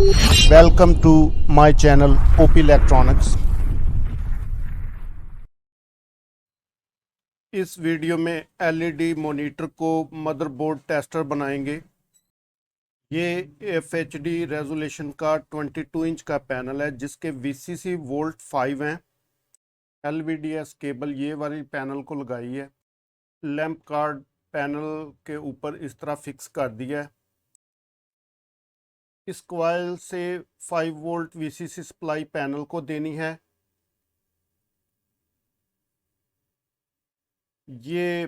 Welcome to my channel OP electronics. इस video में LED monitor को मदरबोर्ड टेस्टर बनाएंगे। ये FHD रेजोल्यूशन का 22 इंच का पैनल है जिसके VCC वोल्ट 5 हैं। LVDS केबल ये वाली पैनल को लगाई है। लैंप कार्ड पैनल के ऊपर इस तरह फिक्स कर दिया है। इस कॉइल से 5 वोल्ट VCC सप्लाई पैनल को देनी है। ये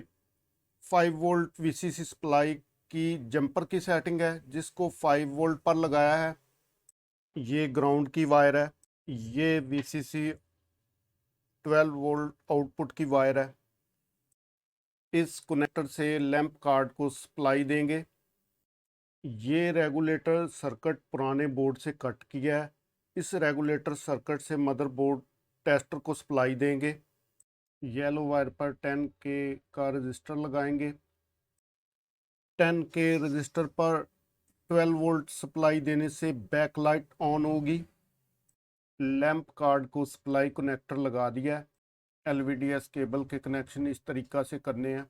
5 वोल्ट VCC सप्लाई की जंपर की सेटिंग है जिसको 5 वोल्ट पर लगाया है। ये ग्राउंड की वायर है। ये VCC 12 वोल्ट आउटपुट की वायर है। इस कनेक्टर से लैंप कार्ड को सप्लाई देंगे। ये रेगुलेटर सर्किट पुराने बोर्ड से कट किया है। इस रेगुलेटर सर्किट से मदरबोर्ड टेस्टर को सप्लाई देंगे। येलो वायर पर 10K का रजिस्टर लगाएंगे। 10K रजिस्टर पर 12 वोल्ट सप्लाई देने से बैक लाइट ऑन होगी। लैंप कार्ड को सप्लाई कनेक्टर लगा दिया है। LVDS केबल के कनेक्शन इस तरीक़ा से करने हैं।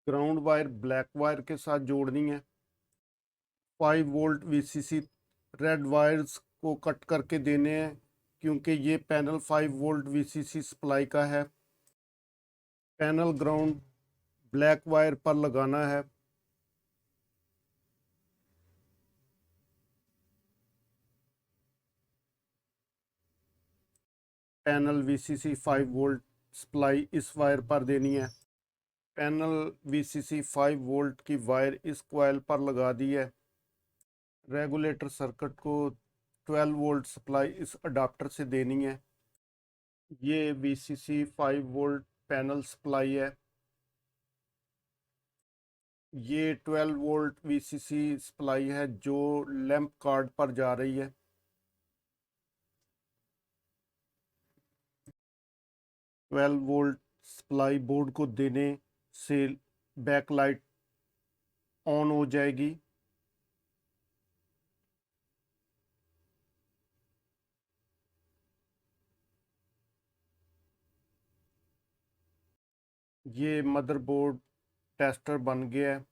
ग्राउंड वायर ब्लैक वायर के साथ जोड़नी है। 5 वोल्ट VCC रेड वायर्स को कट करके देने हैं क्योंकि ये पैनल 5 वोल्ट VCC सप्लाई का है। पैनल ग्राउंड ब्लैक वायर पर लगाना है। पैनल VCC 5 वोल्ट सप्लाई इस वायर पर देनी है। पैनल VCC 5 वोल्ट की वायर इस कॉइल पर लगा दी है। रेगुलेटर सर्किट को 12 वोल्ट सप्लाई इस अडाप्टर से देनी है। ये VCC 5 वोल्ट पैनल सप्लाई है। ये 12 वोल्ट VCC सप्लाई है जो लैंप कार्ड पर जा रही है। 12 वोल्ट सप्लाई बोर्ड को देने से बैक लाइट ऑन हो जाएगी। ये मदरबोर्ड टेस्टर बन गया है।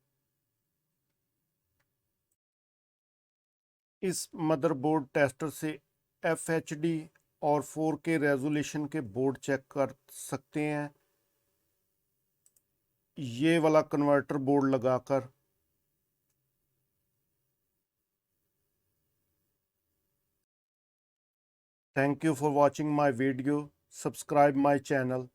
इस मदरबोर्ड टेस्टर से FHD और 4K रेजोल्यूशन के बोर्ड चेक कर सकते हैं ये वाला कन्वर्टर बोर्ड लगाकर। Thank you for watching my video. Subscribe my channel.